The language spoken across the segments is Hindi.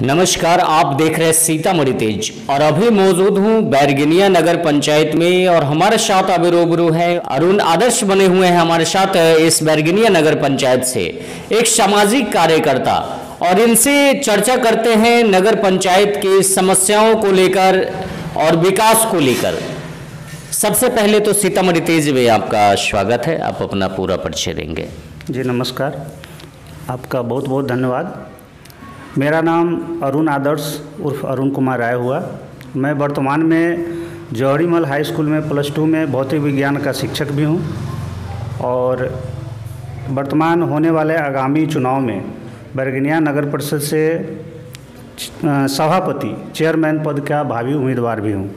नमस्कार, आप देख रहे हैं सीतामढ़ी तेज और अभी मौजूद हूँ बैरगनिया नगर पंचायत में और हमारे साथ अभी रूबरू है अरुण आदर्श बने हुए हैं हमारे साथ इस बैरगनिया नगर पंचायत से एक सामाजिक कार्यकर्ता और इनसे चर्चा करते हैं नगर पंचायत की समस्याओं को लेकर और विकास को लेकर। सबसे पहले तो सीतामढ़ी तेज में आपका स्वागत है, आप अपना पूरा परिचय देंगे। जी नमस्कार, आपका बहुत बहुत धन्यवाद। मेरा नाम अरुण आदर्श उर्फ अरुण कुमार राय हुआ। मैं वर्तमान में जौहरीमल हाई स्कूल में +2 में भौतिक विज्ञान का शिक्षक भी हूँ और वर्तमान होने वाले आगामी चुनाव में बैरगनिया नगर परिषद से सभापति चेयरमैन पद का भावी उम्मीदवार भी हूँ।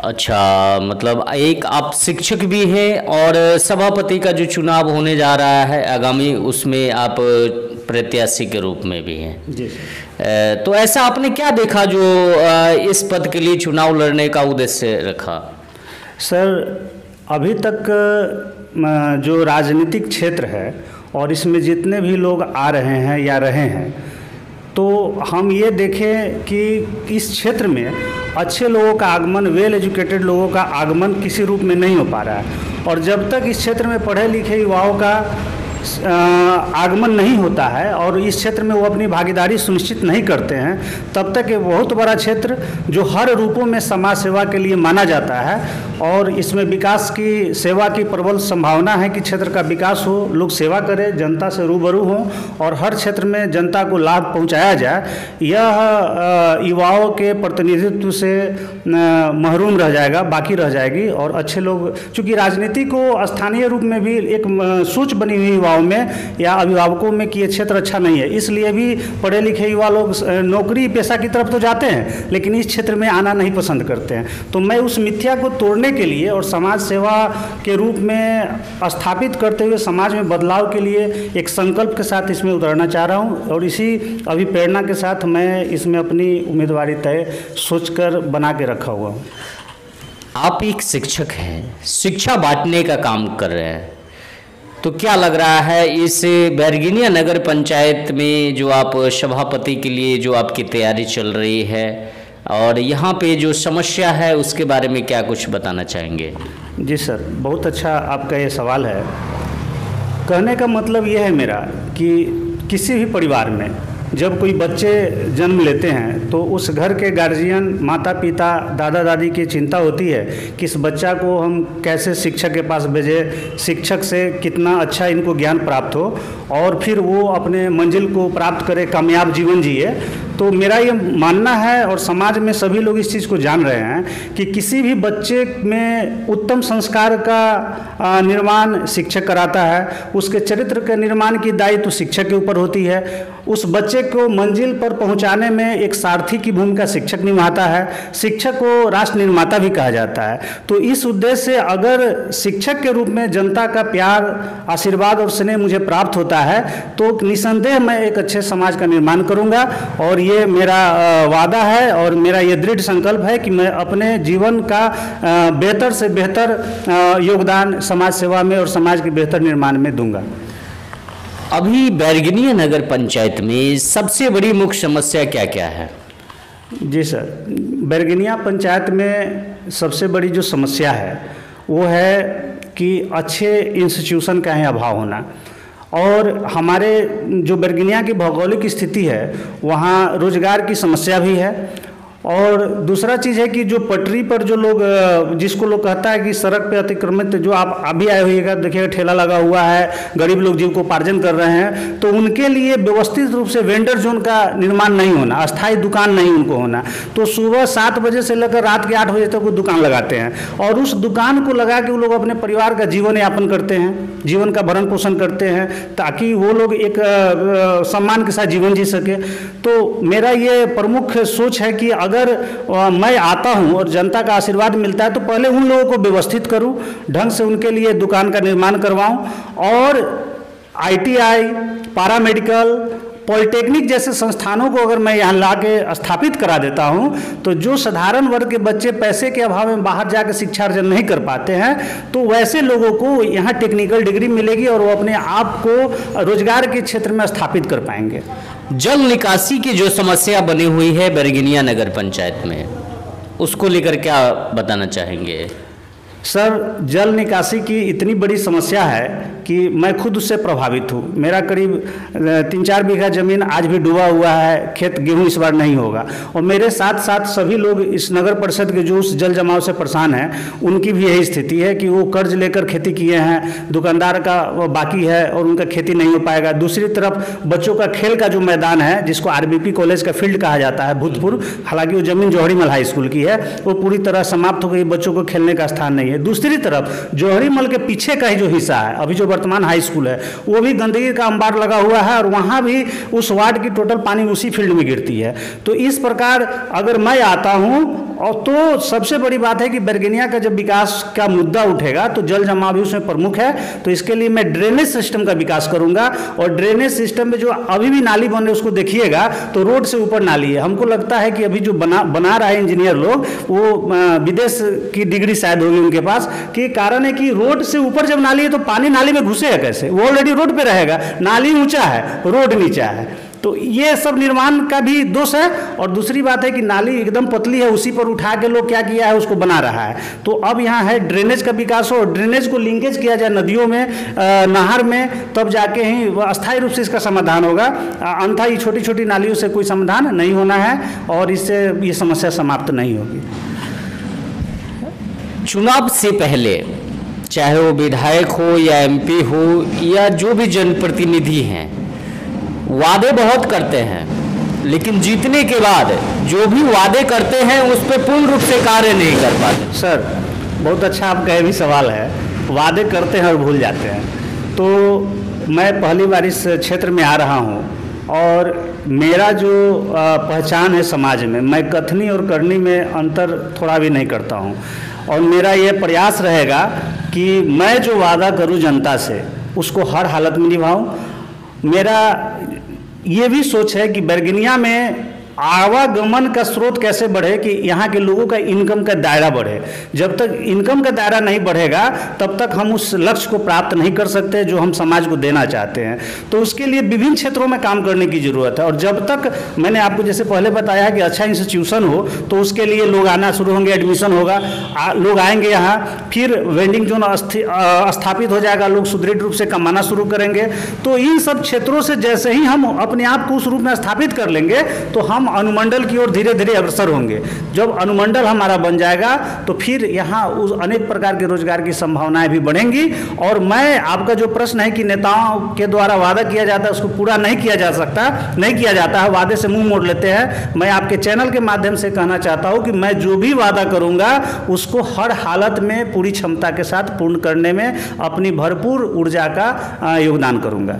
अच्छा, मतलब एक आप शिक्षक भी हैं और सभापति का जो चुनाव होने जा रहा है आगामी, उसमें आप प्रत्याशी के रूप में भी हैं। जी तो ऐसा आपने क्या देखा जो इस पद के लिए चुनाव लड़ने का उद्देश्य रखा? सर, अभी तक जो राजनीतिक क्षेत्र है और इसमें जितने भी लोग आ रहे हैं या रहे हैं, तो हम ये देखें कि इस क्षेत्र में अच्छे लोगों का आगमन, वेल एजुकेटेड लोगों का आगमन किसी रूप में नहीं हो पा रहा है। और जब तक इस क्षेत्र में पढ़े लिखे युवाओं का आगमन नहीं होता है और इस क्षेत्र में वो अपनी भागीदारी सुनिश्चित नहीं करते हैं, तब तक ये बहुत बड़ा क्षेत्र जो हर रूपों में समाज सेवा के लिए माना जाता है और इसमें विकास की, सेवा की प्रबल संभावना है कि क्षेत्र का विकास हो, लोग सेवा करें, जनता से रूबरू हों और हर क्षेत्र में जनता को लाभ पहुंचाया जाए। यह युवाओं के प्रतिनिधित्व से महरूम रह जाएगा, बाकी रह जाएगी। और अच्छे लोग, चूँकि राजनीति को स्थानीय रूप में भी एक सोच बनी हुई युवाओं में या अभिभावकों में कि ये क्षेत्र अच्छा नहीं है, इसलिए भी पढ़े लिखे युवा लोग नौकरी पेशा की तरफ तो जाते हैं लेकिन इस क्षेत्र में आना नहीं पसंद करते हैं। तो मैं उस मिथ्या को तोड़ने के लिए और समाज सेवा के रूप में स्थापित करते हुए समाज में बदलाव के लिए एक संकल्प के साथ इसमें उतरना चाह रहा हूँ और इसी अभिप्रेरणा के साथ मैं इसमें अपनी उम्मीदवारी तय सोचकर बना के रखा हुआ हूँ। आप एक शिक्षक हैं, शिक्षा बांटने का काम कर रहे हैं, तो क्या लग रहा है इस बैरगनिया नगर पंचायत में जो आप सभापति के लिए जो आपकी तैयारी चल रही है और यहाँ पे जो समस्या है उसके बारे में क्या कुछ बताना चाहेंगे? जी सर, बहुत अच्छा आपका ये सवाल है। कहने का मतलब ये है मेरा कि किसी भी परिवार में जब कोई बच्चे जन्म लेते हैं तो उस घर के गार्जियन, माता पिता, दादा दादी की चिंता होती है कि इस बच्चा को हम कैसे शिक्षक के पास भेजें, शिक्षक से कितना अच्छा इनको ज्ञान प्राप्त हो और फिर वो अपने मंजिल को प्राप्त करे, कामयाब जीवन जिए। तो मेरा ये मानना है और समाज में सभी लोग इस चीज़ को जान रहे हैं कि किसी भी बच्चे में उत्तम संस्कार का निर्माण शिक्षक कराता है, उसके चरित्र के निर्माण की दायित्व शिक्षक के ऊपर होती है, उस बच्चे को मंजिल पर पहुंचाने में एक सारथी की भूमिका शिक्षक निभाता है, शिक्षक को राष्ट्र निर्माता भी कहा जाता है। तो इस उद्देश्य से अगर शिक्षक के रूप में जनता का प्यार, आशीर्वाद और स्नेह मुझे प्राप्त होता है तो निसंदेह मैं एक अच्छे समाज का निर्माण करूंगा और ये मेरा वादा है और मेरा ये दृढ़ संकल्प है कि मैं अपने जीवन का बेहतर से बेहतर योगदान समाज सेवा में और समाज के बेहतर निर्माण में दूंगा। अभी बैरगनिया नगर पंचायत में सबसे बड़ी मुख्य समस्या क्या क्या है? जी सर, बैरगनिया पंचायत में सबसे बड़ी जो समस्या है वो है कि अच्छे इंस्टीट्यूशन का ही अभाव होना और हमारे जो बैरगनिया की भौगोलिक स्थिति है वहाँ रोजगार की समस्या भी है। और दूसरा चीज़ है कि जो पटरी पर जो लोग, जिसको लोग कहता है कि सड़क पे अतिक्रमित, जो आप अभी आए होइएगा देखिएगा ठेला लगा हुआ है, गरीब लोग जीविकोपार्जन कर रहे हैं, तो उनके लिए व्यवस्थित रूप से वेंडर जोन का निर्माण नहीं होना, अस्थायी दुकान नहीं उनको होना। तो सुबह 7 बजे से लेकर रात के 8 बजे तक वो दुकान लगाते हैं और उस दुकान को लगा के वो लोग अपने परिवार का जीवन यापन करते हैं, जीवन का भरण पोषण करते हैं ताकि वो लोग एक सम्मान के साथ जीवन जी सके। तो मेरा ये प्रमुख सोच है कि अगर मैं आता हूं और जनता का आशीर्वाद मिलता है तो पहले उन लोगों को व्यवस्थित करूं, ढंग से उनके लिए दुकान का निर्माण करवाऊं और ITI, पैरामेडिकल, पॉलिटेक्निक जैसे संस्थानों को अगर मैं यहाँ ला के स्थापित करा देता हूँ तो जो साधारण वर्ग के बच्चे पैसे के अभाव में बाहर जाकर शिक्षा अर्जन नहीं कर पाते हैं तो वैसे लोगों को यहाँ टेक्निकल डिग्री मिलेगी और वो अपने आप को रोजगार के क्षेत्र में स्थापित कर पाएंगे। जल निकासी की जो समस्या बनी हुई है बैरगनिया नगर पंचायत में, उसको लेकर क्या बताना चाहेंगे? सर, जल निकासी की इतनी बड़ी समस्या है कि मैं खुद उससे प्रभावित हूँ। मेरा करीब 3-4 बीघा ज़मीन आज भी डूबा हुआ है, खेत गेहूँ इस बार नहीं होगा। और मेरे साथ साथ सभी लोग इस नगर परिषद के जो उस जल जमाव से परेशान हैं, उनकी भी यही स्थिति है कि वो कर्ज लेकर खेती किए हैं, दुकानदार का बाकी है और उनका खेती नहीं हो पाएगा। दूसरी तरफ बच्चों का खेल का जो मैदान है, जिसको RBP कॉलेज का फील्ड कहा जाता है भूतपूर्व, हालांकि वो ज़मीन जौहरीमल हाई स्कूल की है, वो पूरी तरह समाप्त हो गई, बच्चों को खेलने का स्थान नहीं है। दूसरी तरफ जौहरीमल के पीछे का ही जो हिस्सा है, अभी जो वर्तमान हाई स्कूल है, वो भी गंदगी का अंबार लगा हुआ है और वहाँ भी उस वार्ड की टोटल पानी उसी फील्ड में गिरती है। तो इस प्रकार अगर मैं आता हूँ और तो सबसे बड़ी बात है कि बैरगनिया का जब विकास का मुद्दा उठेगा तो जल जमाव भी उसमें प्रमुख है। तो इसके लिए मैं ड्रेनेज सिस्टम का विकास करूंगा और ड्रेनेज सिस्टम में जो अभी भी नाली बन रही है उसको देखिएगा तो रोड से ऊपर नाली है। हमको लगता है कि अभी जो बना रहा है इंजीनियर लोग, वो विदेश की डिग्री शायद होगी उनके पास, कि कारण है कि रोड से ऊपर जब नाली है तो पानी नाली में घुसेगा कैसे? वो ऑलरेडी रोड पे रहेगा, नाली ऊंचा है, रोड नीचा है। तो ये सब निर्माण का भी दोष है। और दूसरी बात है कि नाली एकदम पतली है, उसी पर उठा के लोग क्या किया है, उसको बना रहा है। तो अब यहाँ है ड्रेनेज का विकास हो और ड्रेनेज को लिंकेज किया जाए नदियों में, नहर में, तब जाके ही अस्थायी रूप से इसका समाधान होगा। अन्यथा ये छोटी छोटी नालियों से कोई समाधान नहीं होना है और इससे ये समस्या समाप्त नहीं होगी। चुनाव से पहले चाहे वो विधायक हो या MP हो या जो भी जनप्रतिनिधि हैं, वादे बहुत करते हैं, लेकिन जीतने के बाद जो भी वादे करते हैं उस पर पूर्ण रूप से कार्य नहीं कर पाते। सर, बहुत अच्छा आपका ये भी सवाल है। वादे करते हैं और भूल जाते हैं। तो मैं पहली बार इस क्षेत्र में आ रहा हूँ और मेरा जो पहचान है समाज में, मैं कथनी और करनी में अंतर थोड़ा भी नहीं करता हूँ। और मेरा ये प्रयास रहेगा कि मैं जो वादा करूँ जनता से, उसको हर हालत में निभाऊँ। मेरा ये भी सोच है कि बैरगनिया में आवागमन का स्रोत कैसे बढ़े, कि यहाँ के लोगों का इनकम का दायरा बढ़े। जब तक इनकम का दायरा नहीं बढ़ेगा तब तक हम उस लक्ष्य को प्राप्त नहीं कर सकते जो हम समाज को देना चाहते हैं। तो उसके लिए विभिन्न क्षेत्रों में काम करने की ज़रूरत है। और जब तक मैंने आपको जैसे पहले बताया कि अच्छा इंस्टीट्यूशन हो तो उसके लिए लोग आना शुरू होंगे, एडमिशन होगा, लोग आएंगे यहाँ, फिर वेंडिंग जोन स्थापित हो जाएगा, लोग सुदृढ़ रूप से कमाना शुरू करेंगे। तो इन सब क्षेत्रों से जैसे ही हम अपने आप को उस रूप में स्थापित कर लेंगे तो हम अनुमंडल की ओर धीरे धीरे अग्रसर होंगे। जब अनुमंडल हमारा बन जाएगा तो फिर यहाँ उस अनेक प्रकार के रोजगार की संभावनाएं भी बढ़ेंगी। और मैं, आपका जो प्रश्न है कि नेताओं के द्वारा वादा किया जाता है उसको पूरा नहीं किया जा सकता, नहीं किया जाता है, वादे से मुंह मोड़ लेते हैं। मैं आपके चैनल के माध्यम से कहना चाहता हूँ कि मैं जो भी वादा करूँगा उसको हर हालत में पूरी क्षमता के साथ पूर्ण करने में अपनी भरपूर ऊर्जा का योगदान करूँगा।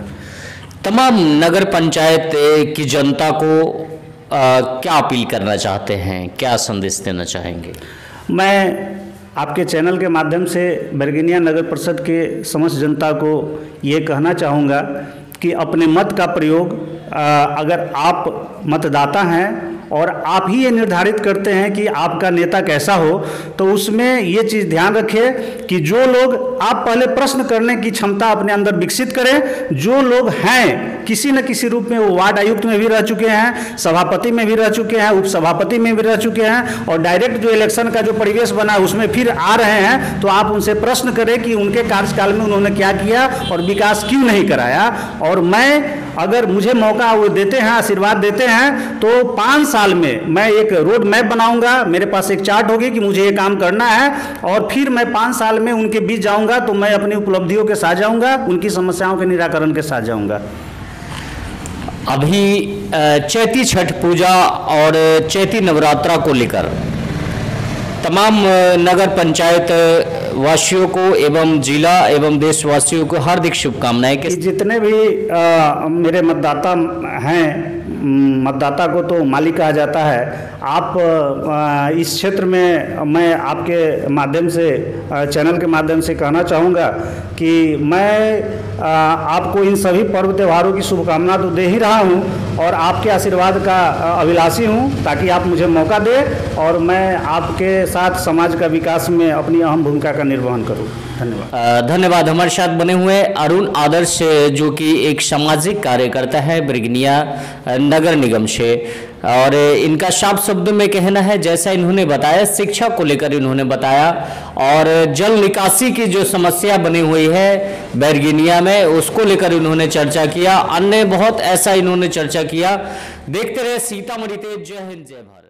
तमाम नगर पंचायत की जनता को क्या अपील करना चाहते हैं, क्या संदेश देना चाहेंगे? मैं आपके चैनल के माध्यम से बैरगनिया नगर परिषद के समस्त जनता को ये कहना चाहूँगा कि अपने मत का प्रयोग, अगर आप मतदाता हैं और आप ही ये निर्धारित करते हैं कि आपका नेता कैसा हो, तो उसमें ये चीज़ ध्यान रखें कि जो लोग, आप पहले प्रश्न करने की क्षमता अपने अंदर विकसित करें। जो लोग हैं किसी न किसी रूप में, वो वार्ड आयुक्त में भी रह चुके हैं, सभापति में भी रह चुके हैं, उप सभापति में भी रह चुके हैं और डायरेक्ट जो इलेक्शन का जो परिवेश बना है उसमें फिर आ रहे हैं, तो आप उनसे प्रश्न करें कि उनके कार्यकाल में उन्होंने क्या किया और विकास क्यों नहीं कराया। और मैं, अगर मुझे मौका वो देते हैं, आशीर्वाद देते हैं, तो 5 साल में मैं एक रोड मैप बनाऊंगा, मेरे पास एक चार्ट होगी कि मुझे ये काम करना है और फिर मैं 5 साल में उनके बीच जाऊंगा तो मैं अपनी उपलब्धियों के साथ जाऊंगा, उनकी समस्याओं के निराकरण के साथ जाऊंगा। अभी चैती छठ पूजा और चैती नवरात्रा को लेकर तमाम नगर पंचायत वासियों को एवं जिला एवं देशवासियों को हार्दिक शुभकामनाएं। जितने भी मेरे मतदाता हैं मतदाता को तो मालिक कहा जाता है। आप इस क्षेत्र में मैं आपके माध्यम से चैनल के माध्यम से कहना चाहूँगा कि मैं आपको इन सभी पर्व त्योहारों की शुभकामना तो दे ही रहा हूँ और आपके आशीर्वाद का अभिलाषी हूँ, ताकि आप मुझे मौका दें और मैं आपके साथ समाज का विकास में अपनी अहम भूमिका का निर्वहन करूँ। धन्यवाद। धन्यवाद। हमारे साथ बने हुए अरुण आदर्श, जो कि एक सामाजिक कार्यकर्ता है बैरगनिया नगर निगम से, और इनका साफ शब्द में कहना है, जैसा इन्होंने बताया शिक्षा को लेकर इन्होंने बताया, और जल निकासी की जो समस्या बनी हुई है बैरगनिया में उसको लेकर इन्होंने चर्चा किया। अन्य बहुत ऐसा इन्होंने चर्चा किया। देखते रहे सीतामढ़ी तेज। जय हिंद, जय भारत।